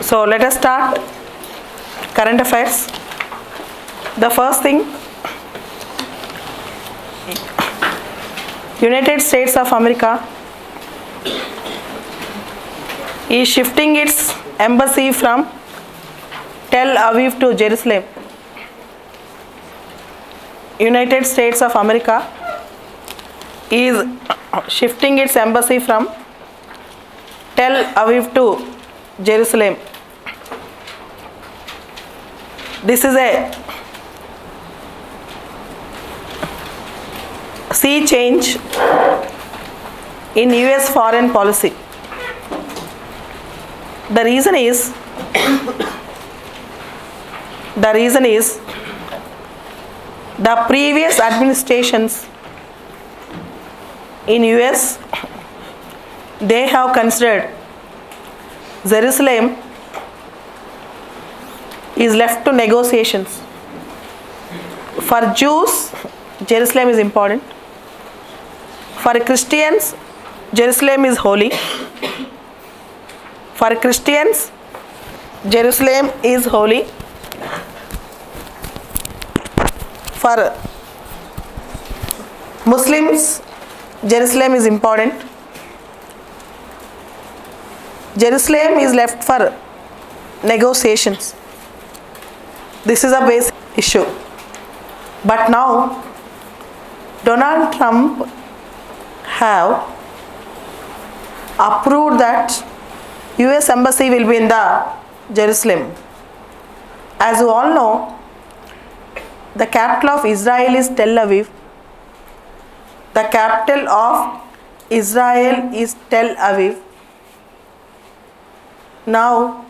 So let us start current affairs. The first thing, United States of America is shifting its embassy from Tel Aviv to Jerusalem. United States of America is shifting its embassy from Tel Aviv to Jerusalem. This is a sea change in US foreign policy. The reason is the previous administrations in US, they have considered Jerusalem is left to negotiations. For Jews, Jerusalem is important. For Christians, Jerusalem is holy. For Christians, Jerusalem is holy. For Muslims, Jerusalem is important. Jerusalem is left for negotiations. This is a basic issue. But now, Donald Trump have approved that US embassy will be in the Jerusalem. As you all know, the capital of Israel is Tel Aviv. The capital of Israel is Tel Aviv. Now,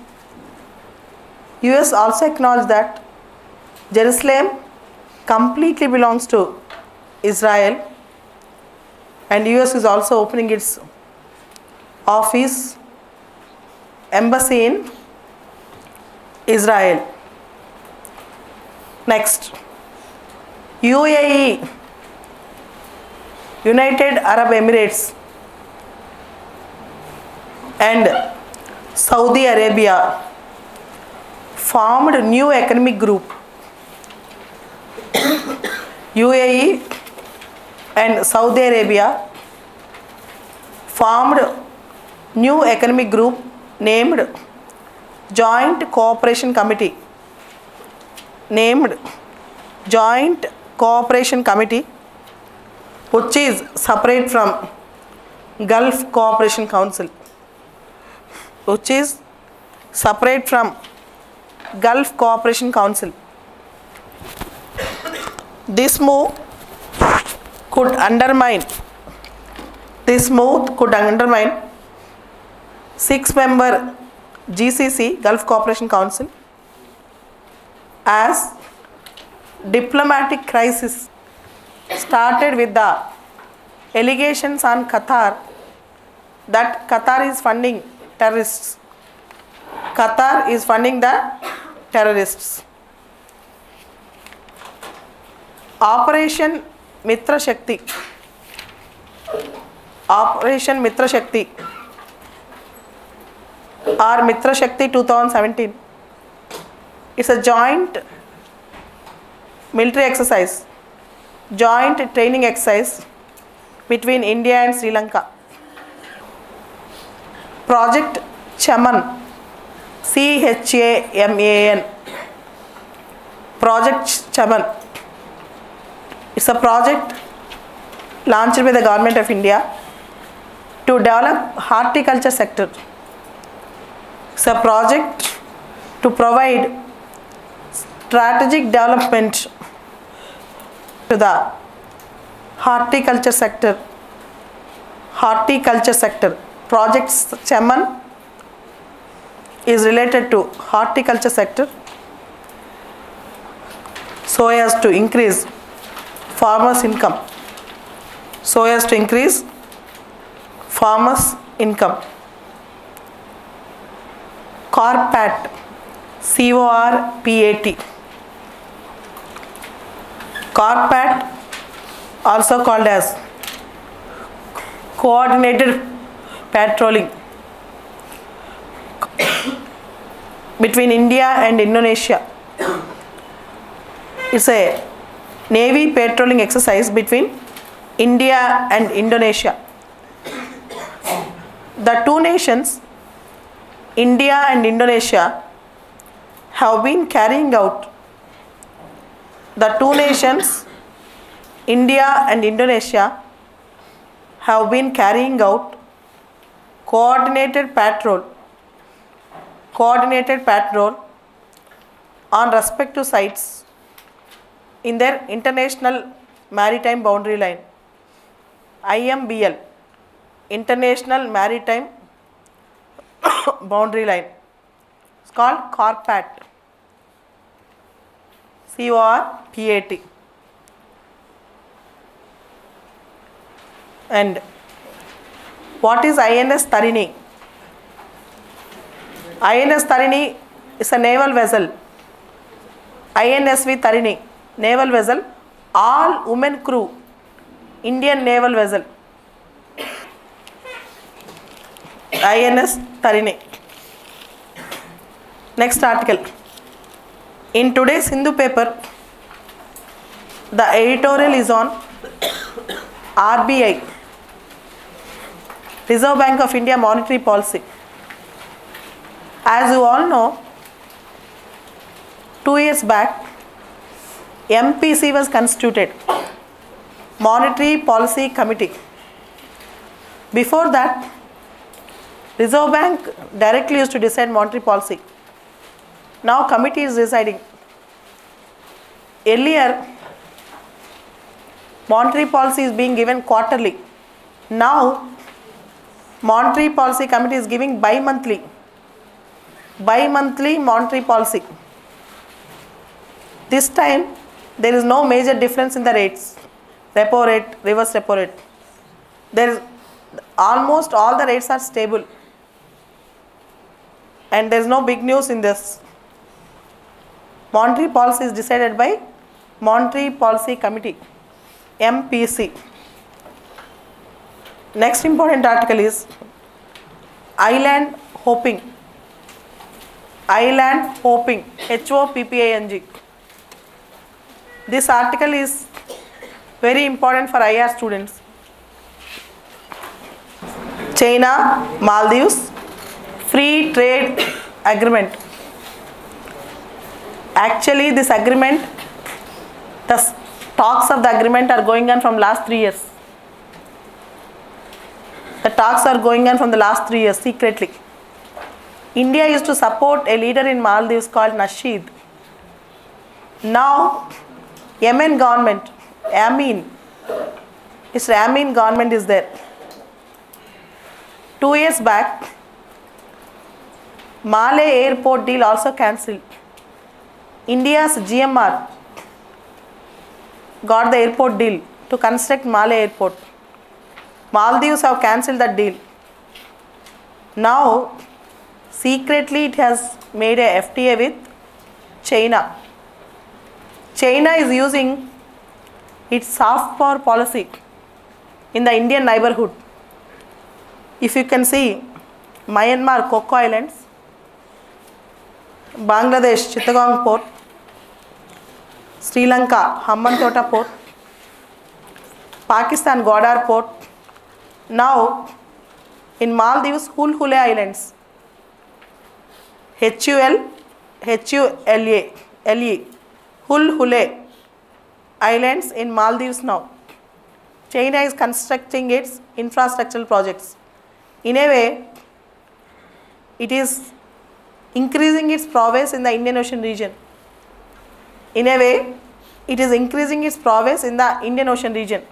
US also acknowledged that Jerusalem completely belongs to Israel, and US is also opening its office, embassy in Israel. Next, UAE, United Arab Emirates, and Saudi Arabia formed a new economic group. UAE and Saudi Arabia formed new economic group named Joint Cooperation Committee. Which is separate from Gulf Cooperation Council. This move could undermine 6-member GCC, Gulf Cooperation Council, as diplomatic crisis started with the allegations on Qatar that Qatar is funding terrorists. Qatar is funding the terrorists. Operation Mitra Shakti or Mitra Shakti 2017. It's a joint military exercise, joint training exercise between India and Sri Lanka. Project Chaman, CHAMAN. Project Chaman. It's a project launched by the government of India to develop horticulture sector. It's a project to provide strategic development to the horticulture sector. Project Chaman is related to horticulture sector so as to increase farmers' income. CORPAT, CORPAT. CORPAT, also called as Coordinated Patrolling. between India and Indonesia. It's a Navy patrolling exercise between India and Indonesia. The two nations, India and Indonesia, have been carrying out coordinated patrol on respective sites in their international maritime boundary line, IMBL, International Maritime Boundary Line. It's called CORPAT, CORPAT. And what is INS Tarini? INS Tarini is a naval vessel. INSV Tarini, naval vessel, all women crew, Indian naval vessel. INS Tarini. Next article. In today's Hindu paper, the editorial is on RBI, Reserve Bank of India monetary policy. As you all know, 2 years back, MPC was constituted, Monetary Policy Committee. Before that, Reserve Bank directly used to decide monetary policy. Now committee is deciding. Earlier, monetary policy is being given quarterly. Now, monetary policy committee is giving bi-monthly monetary policy. This time, there is no major difference in the rates, repo rate, reverse repo rate. There is almost all the rates are stable, and there is no big news in this. Monetary policy is decided by Monetary Policy Committee, MPC. Next important article is Island Hopping. Island Hopping, HOPPING. This article is very important for IR students. China, Maldives, free trade agreement. Actually, this agreement, the talks of the agreement are going on from last 3 years. The talks are going on from the last 3 years secretly. India used to support a leader in Maldives called Nasheed. Now, Yemen government, Amin government is there. 2 years back, Malé airport deal also cancelled. India's GMR got the airport deal to construct Malé airport. Maldives have cancelled that deal. Now, secretly it has made a FTA with China. China is using its soft power policy in the Indian neighborhood. If you can see, Myanmar, Coco Islands, Bangladesh, Chittagong port, Sri Lanka, Hambantota port, Pakistan, Gwadar port. Now, in Maldives, Hul-Hule Islands, Hule, Hul-Hule Islands in Maldives now. China is constructing its infrastructural projects. In a way, it is increasing its prowess in the Indian Ocean region. In a way, it is increasing its prowess in the Indian Ocean region.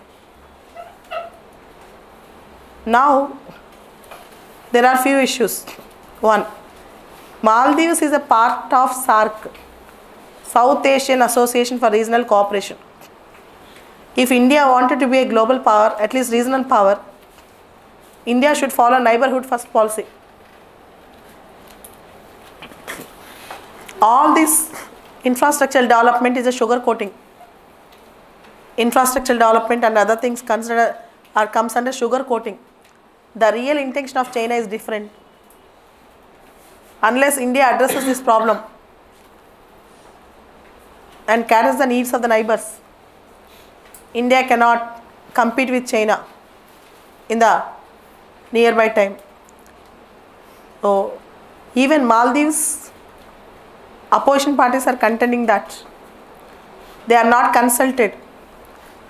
Now, there are few issues. One, Maldives is a part of SAARC, South Asian Association for Regional Cooperation. If India wanted to be a global power, at least regional power, India should follow neighborhood first policy. All this infrastructural development is a sugar coating. Infrastructural development and other things comes under sugar coating. The real intention of China is different. unless India addresses this problem and caters the needs of the neighbors, India cannot compete with China in the nearby time. So even Maldives opposition parties are contending that they are not consulted,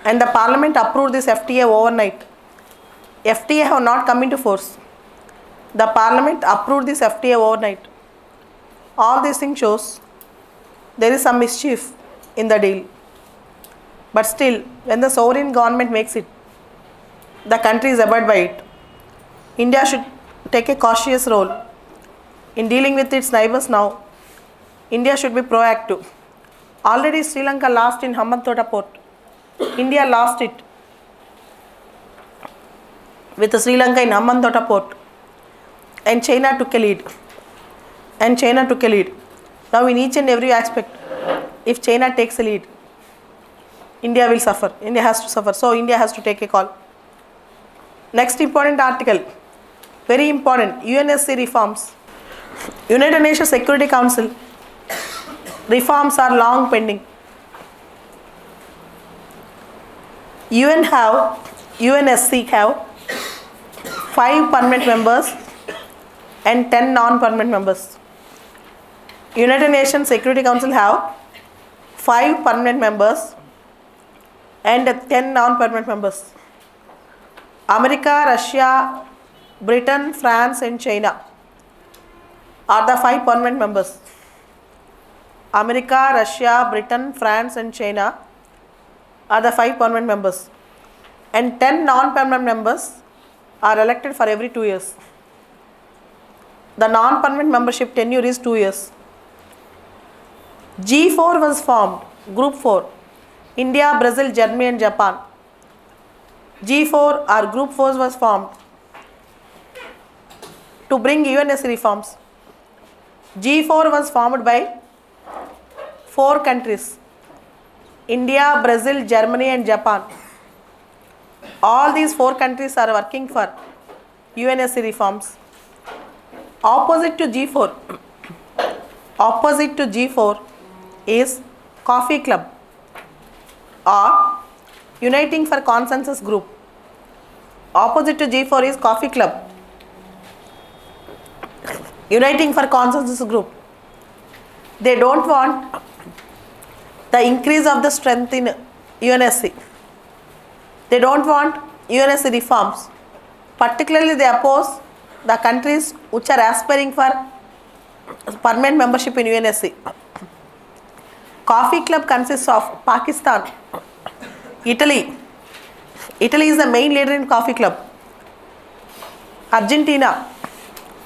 and the parliament approved this FTA overnight. FTA have not come into force. The parliament approved this FTA overnight. All these things shows there is some mischief in the deal. But still, when the sovereign government makes it, the country is abide by it. India should take a cautious role in dealing with its neighbors now. India should be proactive. Already Sri Lanka lost in Hambantota port. India lost it with Sri Lanka in Hambantota port. And China took a lead. Now in each and every aspect, if China takes a lead, India will suffer. India has to suffer. So India has to take a call. Next important article, very important, UNSC reforms. United Nations Security Council reforms are long pending. UNSC have 5 permanent members and 10 non-permanent members. United Nations Security Council have 5 permanent members and 10 non-permanent members. America, Russia, Britain, France and China are the 5 permanent members. America, Russia, Britain, France and China are the 5 permanent members, and 10 non-permanent members are elected for every 2 years. The non-permanent membership tenure is 2 years. G4 was formed, Group 4, India, Brazil, Germany and Japan. G4 or Group 4 was formed to bring UNSC reforms. G4 was formed by 4 countries, India, Brazil, Germany and Japan. All these 4 countries are working for UNSC reforms. Opposite to G4 is Coffee Club or Uniting for Consensus Group. Opposite to G4 is Coffee Club, Uniting for Consensus Group. They don't want the increase of the strength in UNSC. They don't want UNSC reforms. Particularly they oppose the countries which are aspiring for permanent membership in UNSC. Coffee Club consists of Pakistan, Italy. Italy is the main leader in Coffee Club. Argentina,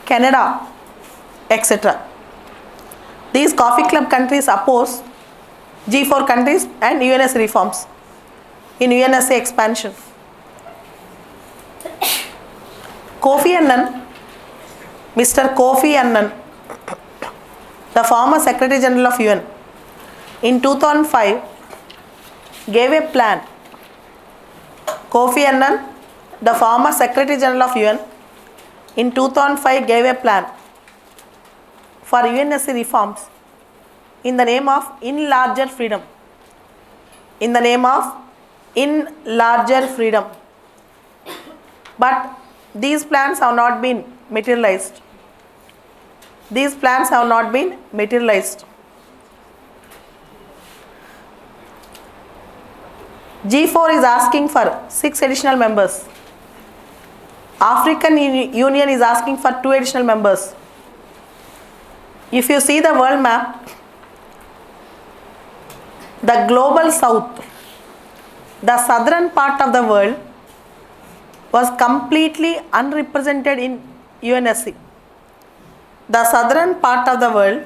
Canada, etc. These Coffee Club countries oppose G4 countries and UNSC reforms in UNSC expansion. Kofi Annan, Mr. Kofi Annan, the former Secretary General of UN, in 2005 gave a plan. Kofi Annan, the former Secretary General of UN, in 2005 gave a plan for UNSC reforms in the name of in larger freedom. In the name of in larger freedom. But these plans have not been materialized. These plans have not been materialized. G4 is asking for 6 additional members. African Union is asking for 2 additional members. If you see the world map, the global south, the southern part of the world was completely unrepresented in UNSC. The southern part of the world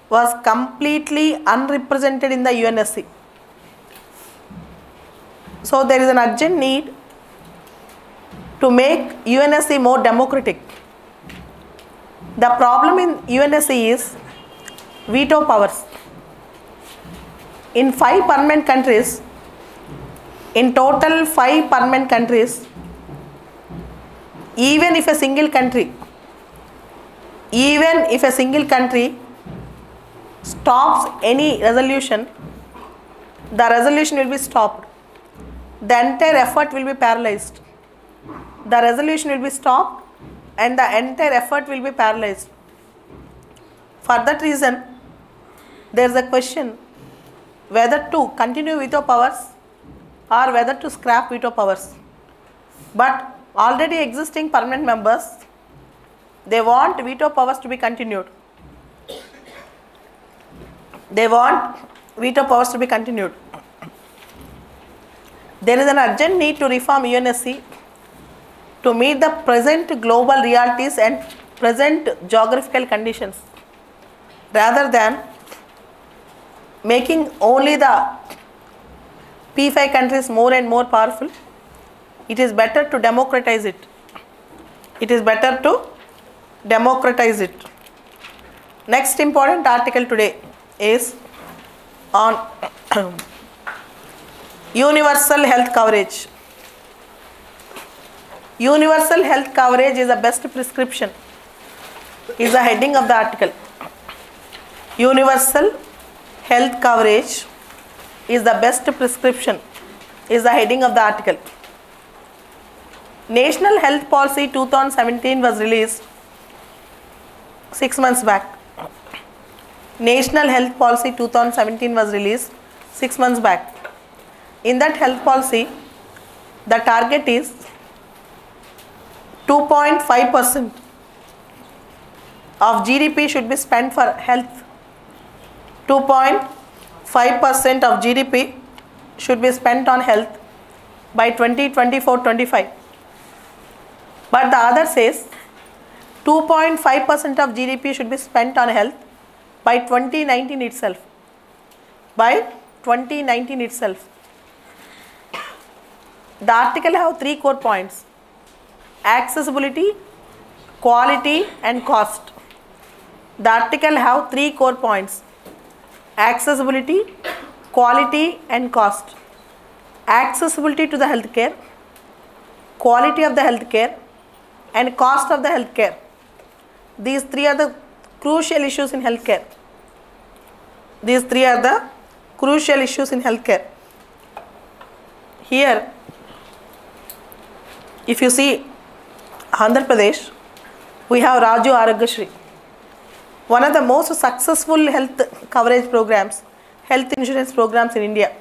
was completely unrepresented in the UNSC. So there is an urgent need to make UNSC more democratic. The problem in UNSC is veto powers. In 5 permanent countries, in total 5 permanent countries, even if a single country even if a single country stops any resolution, the resolution will be stopped. The entire effort will be paralyzed. The resolution will be stopped and the entire effort will be paralyzed. For that reason, there is a question whether to continue veto powers or whether to scrap veto powers. But already existing permanent members, they want veto powers to be continued. They want veto powers to be continued. There is an urgent need to reform UNSC to meet the present global realities and present geographical conditions, rather than making only the P5 countries more and more powerful. It is better to democratize it. It is better to democratize it. Next important article today is on universal health coverage. Universal health coverage is the best prescription, is the heading of the article. Universal health coverage is the best prescription, is the heading of the article. National Health Policy 2017 was released 6 months back. National Health Policy 2017 was released 6 months back. In that health policy, the target is 2.5% of GDP should be spent for health. 2.5% of GDP should be spent on health by 2024-25. But the other says 2.5% of GDP should be spent on health by 2019 itself. By 2019 itself. The article have 3 core points: accessibility, quality and cost. The article have 3 core points: accessibility, quality and cost. Accessibility to the healthcare, quality of the healthcare and cost of the healthcare. These 3 are the crucial issues in healthcare. These 3 are the crucial issues in healthcare. Here, if you see Andhra Pradesh, we have Raju Arogyasri, one of the most successful health coverage programs, health insurance programs in India.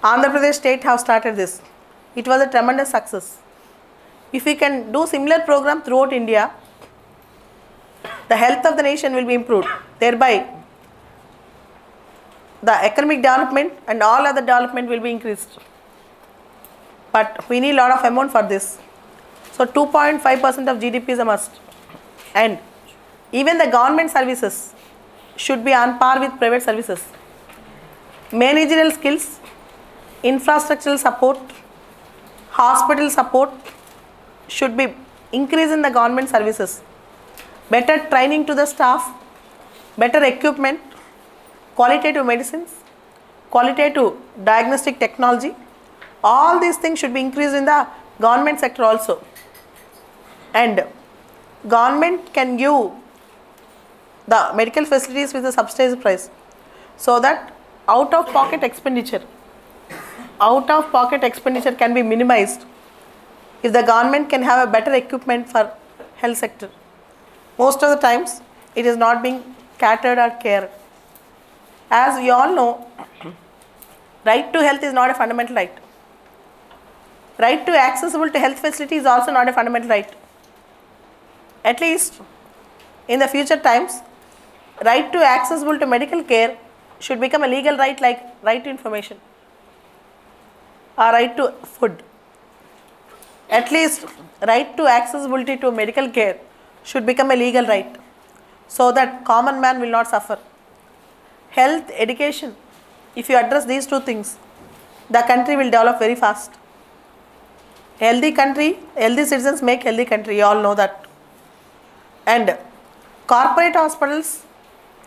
Andhra Pradesh state have started this. It was a tremendous success. If we can do similar program throughout India, the health of the nation will be improved. Thereby, the economic development and all other development will be increased. But we need a lot of amount for this. So 2.5% of GDP is a must. And even the government services should be on par with private services. Managerial skills, infrastructural support, hospital support should be increased in the government services. Better training to the staff, better equipment, qualitative medicines, qualitative diagnostic technology. All these things should be increased in the government sector also. And government can give the medical facilities with a subsidized price, so that out of pocket expenditure can be minimized if the government can have a better equipment for health sector. Most of the times it is not being catered or cared. As we all know, right to health is not a fundamental right. Right to accessible to health facility is also not a fundamental right. At least in the future times, right to accessible to medical care should become a legal right, like right to information or right to food. At least right to accessibility to medical care should become a legal right, so that common man will not suffer. Health, education, if you address these 2 things, the country will develop very fast. Healthy country, healthy citizens make healthy country, you all know that. And corporate hospitals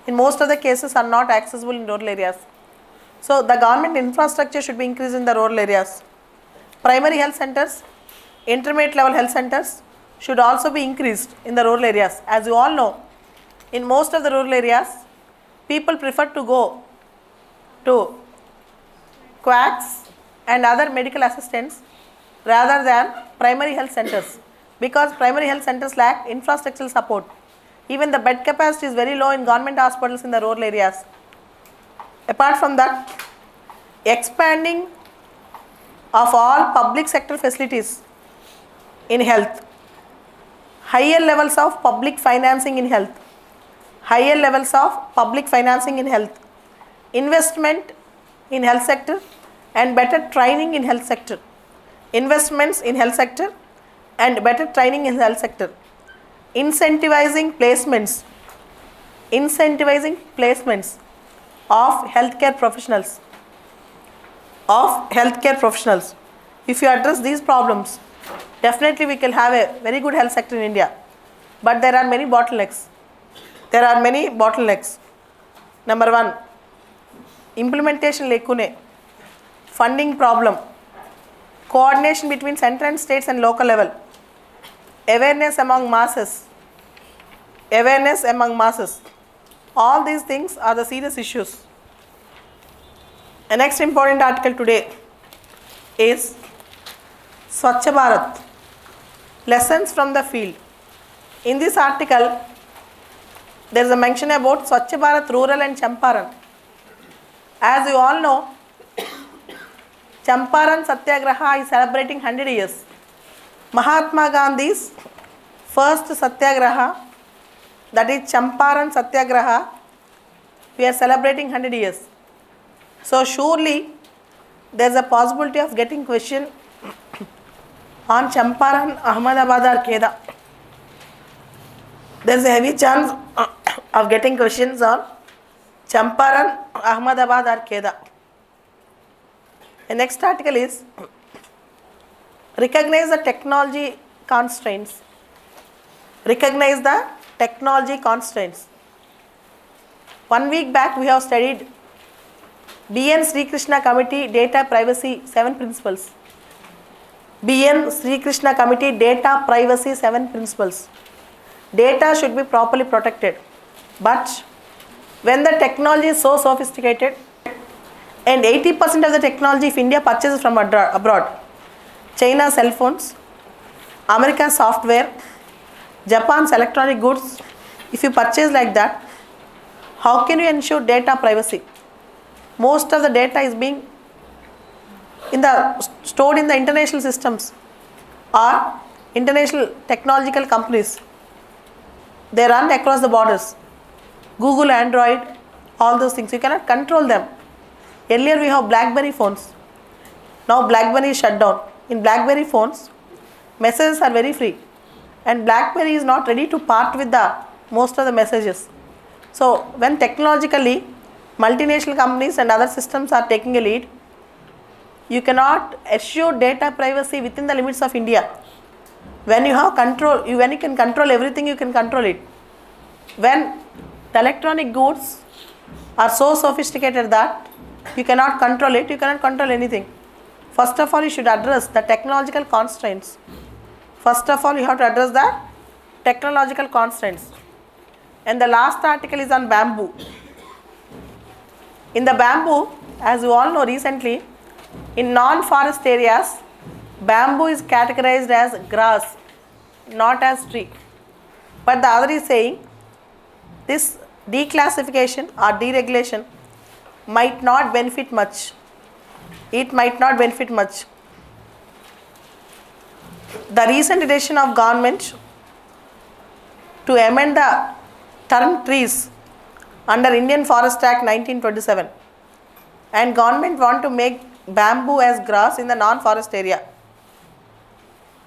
in most of the cases are not accessible in rural areas. So the government infrastructure should be increased in the rural areas. Primary health centers, intermediate level health centers should also be increased in the rural areas. As you all know, in most of the rural areas, people prefer to go to quacks and other medical assistants rather than primary health centers, because primary health centers lack infrastructural support. Even the bed capacity is very low in government hospitals in the rural areas. Apart from that, expanding of all public sector facilities in health, higher levels of public financing in health, higher levels of public financing in health, investment in health sector and better training in health sector, investments in health sector and better training in health sector, incentivizing placements of healthcare professionals. If you address these problems, definitely we can have a very good health sector in India. But there are many bottlenecks. Number one, implementation lekune, funding problem, coordination between central and states and local level, awareness among masses. All these things are the serious issues. The next important article today is Swachh Bharat, lessons from the field. In this article, there is a mention about Swachh Bharat Rural and Champaran. As you all know, Champaran Satyagraha is celebrating 100 years. Mahatma Gandhi's first Satyagraha, that is Champaran Satyagraha, we are celebrating 100 years. So surely there is a possibility of getting question on Champaran, Ahmedabad or Kheda. There is a heavy chance of getting questions on Champaran, Ahmedabad or Kheda. The next article is recognize the technology constraints. Recognize the technology constraints. 1 week back we have studied B.N. Sri Krishna Committee Data Privacy 7 Principles. B.N. Sri Krishna Committee Data Privacy 7 Principles. Data should be properly protected. But when the technology is so sophisticated and 80% of the technology if India purchases from abroad, China cell phones, America software, Japan's electronic goods, if you purchase like that, how can you ensure data privacy? Most of the data is being stored in the international systems or international technological companies. They run across the borders. Google, Android, all those things. You cannot control them. Earlier we have BlackBerry phones. Now BlackBerry is shut down. In BlackBerry phones, messages are very free. And BlackBerry is not ready to part with most of the messages. So when technologically multinational companies and other systems are taking a lead, you cannot assure data privacy within the limits of India. When you have control, when you can control everything, you can control it. When the electronic goods are so sophisticated that you cannot control it, you cannot control anything. First of all, you should address the technological constraints. And the last article is on bamboo. In the bamboo, as you all know recently, in non-forest areas, bamboo is categorized as grass, not as tree. But the other is saying this declassification or deregulation might not benefit much. It might not benefit much. The recent decision of government to amend the term trees under Indian Forest Act 1927, and government want to make bamboo as grass in the non-forest area.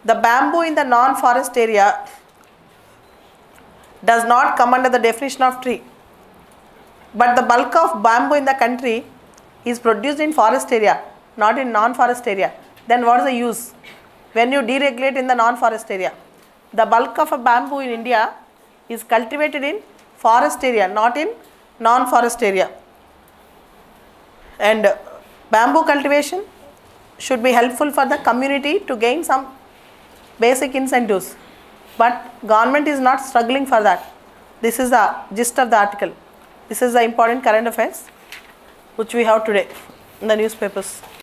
The bamboo in the non-forest area does not come under the definition of tree, but the bulk of bamboo in the country is produced in forest area, not in non-forest area. Then what is the use when you deregulate in the non-forest area? The bulk of a bamboo in India is cultivated in forest area, not in non-forest area. And bamboo cultivation should be helpful for the community to gain some basic incentives. but government is not struggling for that. This is the gist of the article. This is the important current affairs which we have today in the newspapers.